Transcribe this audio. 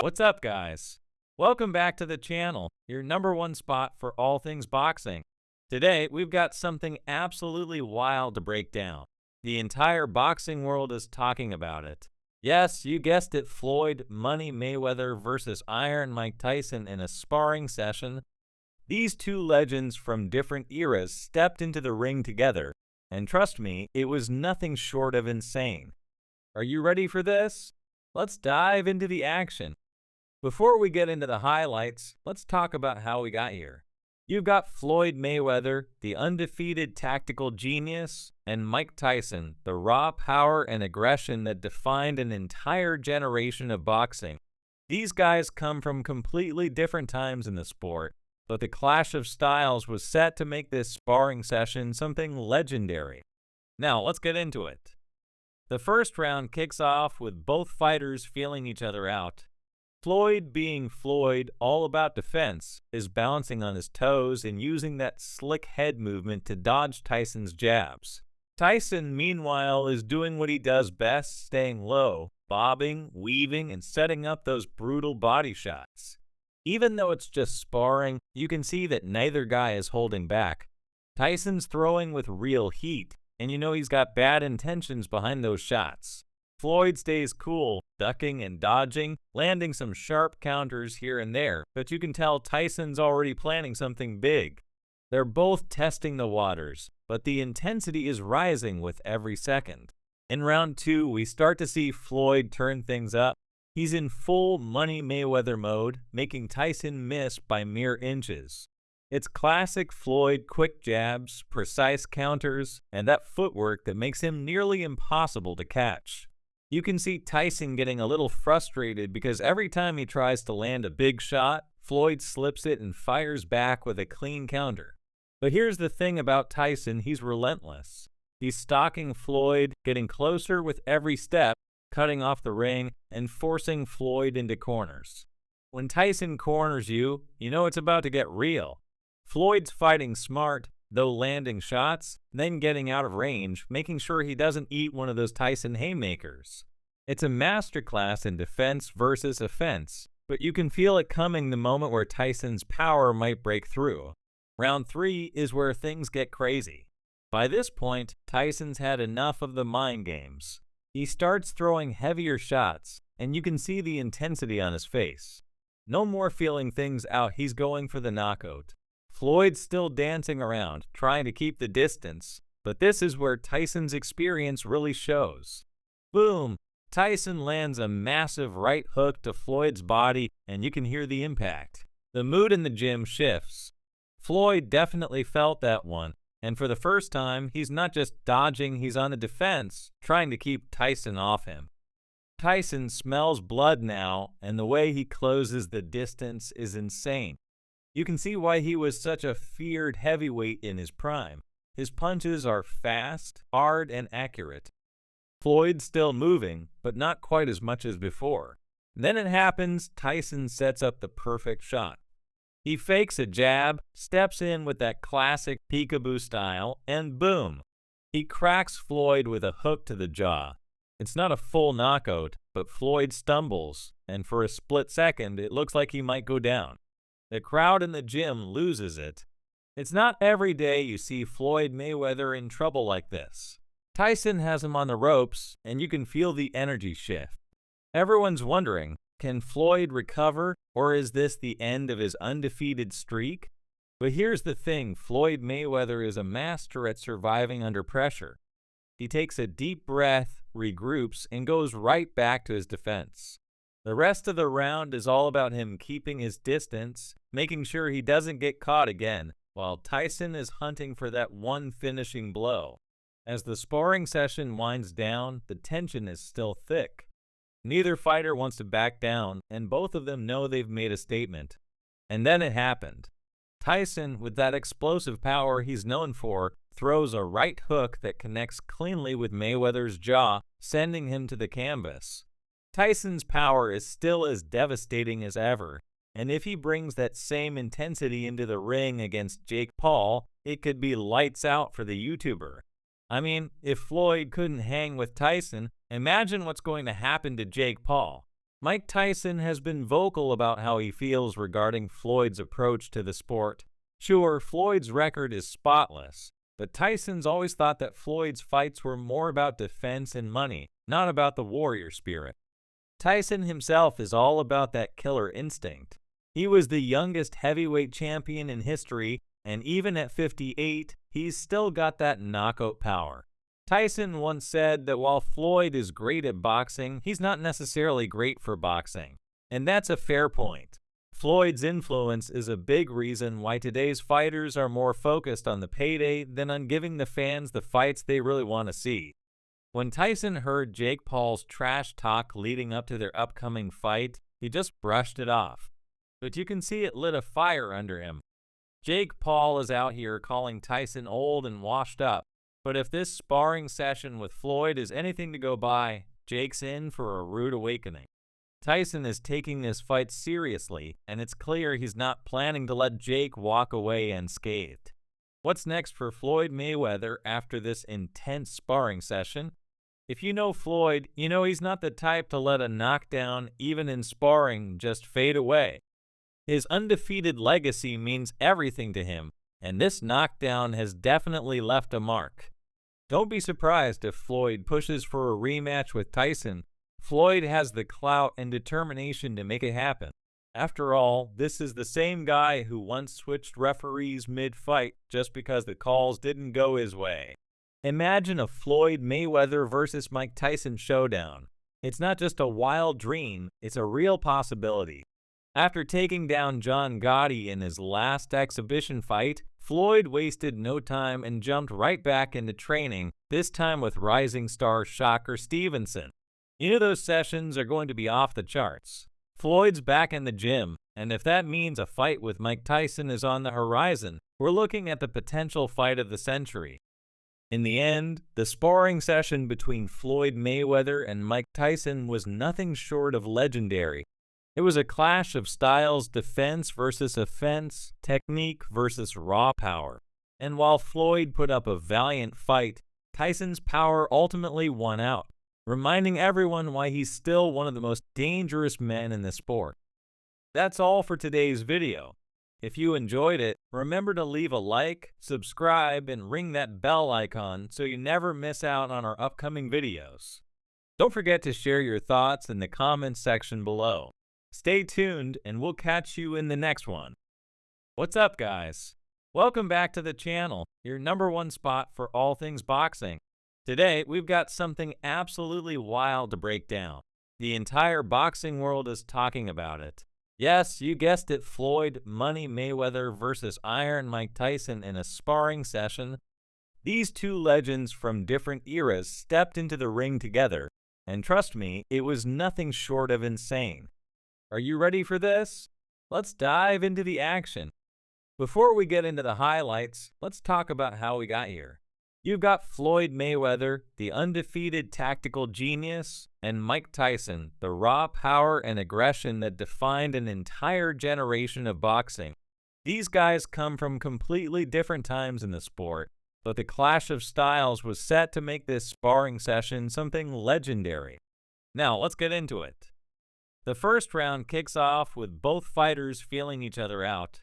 What's up, guys? Welcome back to the channel, your #1 spot for all things boxing. Today, we've got something absolutely wild to break down. The entire boxing world is talking about it. Yes, you guessed it, Floyd Money Mayweather versus Iron Mike Tyson in a sparring session. These two legends from different eras stepped into the ring together, and trust me, it was nothing short of insane. Are you ready for this? Let's dive into the action. Before we get into the highlights, let's talk about how we got here. You've got Floyd Mayweather, the undefeated tactical genius, and Mike Tyson, the raw power and aggression that defined an entire generation of boxing. These guys come from completely different times in the sport, but the clash of styles was set to make this sparring session something legendary. Now, let's get into it. The first round kicks off with both fighters feeling each other out. Floyd, being Floyd, all about defense, is bouncing on his toes and using that slick head movement to dodge Tyson's jabs. Tyson, meanwhile, is doing what he does best, staying low, bobbing, weaving, and setting up those brutal body shots. Even though it's just sparring, you can see that neither guy is holding back. Tyson's throwing with real heat, and you know he's got bad intentions behind those shots. Floyd stays cool, ducking and dodging, landing some sharp counters here and there, but you can tell Tyson's already planning something big. They're both testing the waters, but the intensity is rising with every second. In round 2, we start to see Floyd turn things up. He's in full Money Mayweather mode, making Tyson miss by mere inches. It's classic Floyd quick jabs, precise counters, and that footwork that makes him nearly impossible to catch. You can see Tyson getting a little frustrated because every time he tries to land a big shot, Floyd slips it and fires back with a clean counter. But here's the thing about Tyson, he's relentless. He's stalking Floyd, getting closer with every step, cutting off the ring, and forcing Floyd into corners. When Tyson corners you, you know it's about to get real. Floyd's fighting smart, though landing shots, then getting out of range, making sure he doesn't eat one of those Tyson haymakers. It's a masterclass in defense versus offense, but you can feel it coming the moment where Tyson's power might break through. Round 3 is where things get crazy. By this point, Tyson's had enough of the mind games. He starts throwing heavier shots, and you can see the intensity on his face. No more feeling things out, he's going for the knockout. Floyd's still dancing around, trying to keep the distance, but this is where Tyson's experience really shows. Boom! Tyson lands a massive right hook to Floyd's body, and you can hear the impact. The mood in the gym shifts. Floyd definitely felt that one, and for the first time, he's not just dodging, he's on the defense, trying to keep Tyson off him. Tyson smells blood now, and the way he closes the distance is insane. You can see why he was such a feared heavyweight in his prime. His punches are fast, hard, and accurate. Floyd's still moving, but not quite as much as before. Then it happens, Tyson sets up the perfect shot. He fakes a jab, steps in with that classic peekaboo style, and boom! He cracks Floyd with a hook to the jaw. It's not a full knockout, but Floyd stumbles, and for a split second, it looks like he might go down. The crowd in the gym loses it. It's not every day you see Floyd Mayweather in trouble like this. Tyson has him on the ropes, and you can feel the energy shift. Everyone's wondering, can Floyd recover, or is this the end of his undefeated streak? But here's the thing, Floyd Mayweather is a master at surviving under pressure. He takes a deep breath, regroups, and goes right back to his defense. The rest of the round is all about him keeping his distance, making sure he doesn't get caught again, while Tyson is hunting for that one finishing blow. As the sparring session winds down, the tension is still thick. Neither fighter wants to back down, and both of them know they've made a statement. And then it happened. Tyson, with that explosive power he's known for, throws a right hook that connects cleanly with Mayweather's jaw, sending him to the canvas. Tyson's power is still as devastating as ever, and if he brings that same intensity into the ring against Jake Paul, it could be lights out for the YouTuber. I mean, if Floyd couldn't hang with Tyson, imagine what's going to happen to Jake Paul. Mike Tyson has been vocal about how he feels regarding Floyd's approach to the sport. Sure, Floyd's record is spotless, but Tyson's always thought that Floyd's fights were more about defense and money, not about the warrior spirit. Tyson himself is all about that killer instinct. He was the youngest heavyweight champion in history, and even at 58, he's still got that knockout power. Tyson once said that while Floyd is great at boxing, he's not necessarily great for boxing. And that's a fair point. Floyd's influence is a big reason why today's fighters are more focused on the payday than on giving the fans the fights they really want to see. When Tyson heard Jake Paul's trash talk leading up to their upcoming fight, he just brushed it off. But you can see it lit a fire under him. Jake Paul is out here calling Tyson old and washed up, but if this sparring session with Floyd is anything to go by, Jake's in for a rude awakening. Tyson is taking this fight seriously, and it's clear he's not planning to let Jake walk away unscathed. What's next for Floyd Mayweather after this intense sparring session? If you know Floyd, you know he's not the type to let a knockdown, even in sparring, just fade away. His undefeated legacy means everything to him, and this knockdown has definitely left a mark. Don't be surprised if Floyd pushes for a rematch with Tyson. Floyd has the clout and determination to make it happen. After all, this is the same guy who once switched referees mid-fight just because the calls didn't go his way. Imagine a Floyd Mayweather versus Mike Tyson showdown. It's not just a wild dream, it's a real possibility. After taking down John Gotti in his last exhibition fight, Floyd wasted no time and jumped right back into training, this time with rising star Shocker Stevenson. You know those sessions are going to be off the charts. Floyd's back in the gym, and if that means a fight with Mike Tyson is on the horizon, we're looking at the potential fight of the century. In the end, the sparring session between Floyd Mayweather and Mike Tyson was nothing short of legendary. It was a clash of styles, defense versus offense, technique versus raw power. And while Floyd put up a valiant fight, Tyson's power ultimately won out, reminding everyone why he's still one of the most dangerous men in the sport. That's all for today's video. If you enjoyed it, remember to leave a like, subscribe, and ring that bell icon so you never miss out on our upcoming videos. Don't forget to share your thoughts in the comments section below. Stay tuned, and we'll catch you in the next one. What's up, guys? Welcome back to the channel, your #1 spot for all things boxing. Today, we've got something absolutely wild to break down. The entire boxing world is talking about it. Yes, you guessed it, Floyd Money Mayweather versus Iron Mike Tyson in a sparring session. These two legends from different eras stepped into the ring together, and trust me, it was nothing short of insane. Are you ready for this? Let's dive into the action. Before we get into the highlights, let's talk about how we got here. You've got Floyd Mayweather, the undefeated tactical genius, and Mike Tyson, the raw power and aggression that defined an entire generation of boxing. These guys come from completely different times in the sport, but the clash of styles was set to make this sparring session something legendary. Now, let's get into it. The first round kicks off with both fighters feeling each other out.